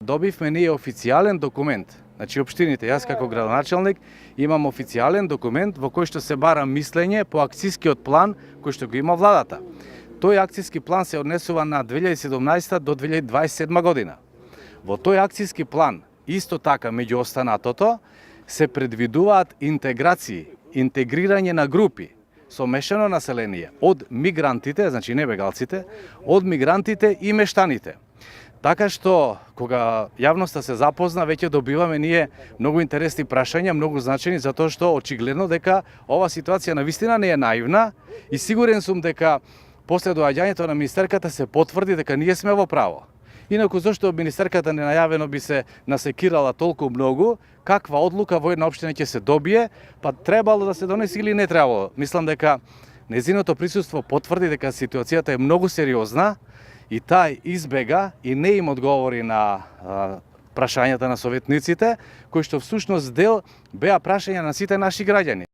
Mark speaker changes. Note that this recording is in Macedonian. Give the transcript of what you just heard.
Speaker 1: Добивме ние официјален документ. Значи, општините, јас како градоначалник имам официјален документ во кој што се бара мислење по акцијскиот план кој што го има владата. Тој акцијски план се однесува на 2017 до 2027 година. Во тој акцијски план, исто така меѓу останатото, се предвидуваат интеграции, интегрирање на групи со мешано население од мигрантите, значи не бегалците, од мигрантите и мештаните. Така што, кога јавноста се запозна, веќе добиваме ние многу интересни прашања, многу значени, затоа што очигледно дека ова ситуација навистина не е наивна и сигурен сум дека после доаѓањето на министерката се потврди дека ние сме во право. Инаку зашто министерката ненајавено би се насекирала толку многу, каква одлука во една општина ќе се добие, па требало да се донесе или не требало. Мислам дека незиното присуство потврди дека ситуацијата е многу сериозна и тај избега и не им одговори на прашањата на советниците, кои што всушност дел беа прашања на сите наши граѓани.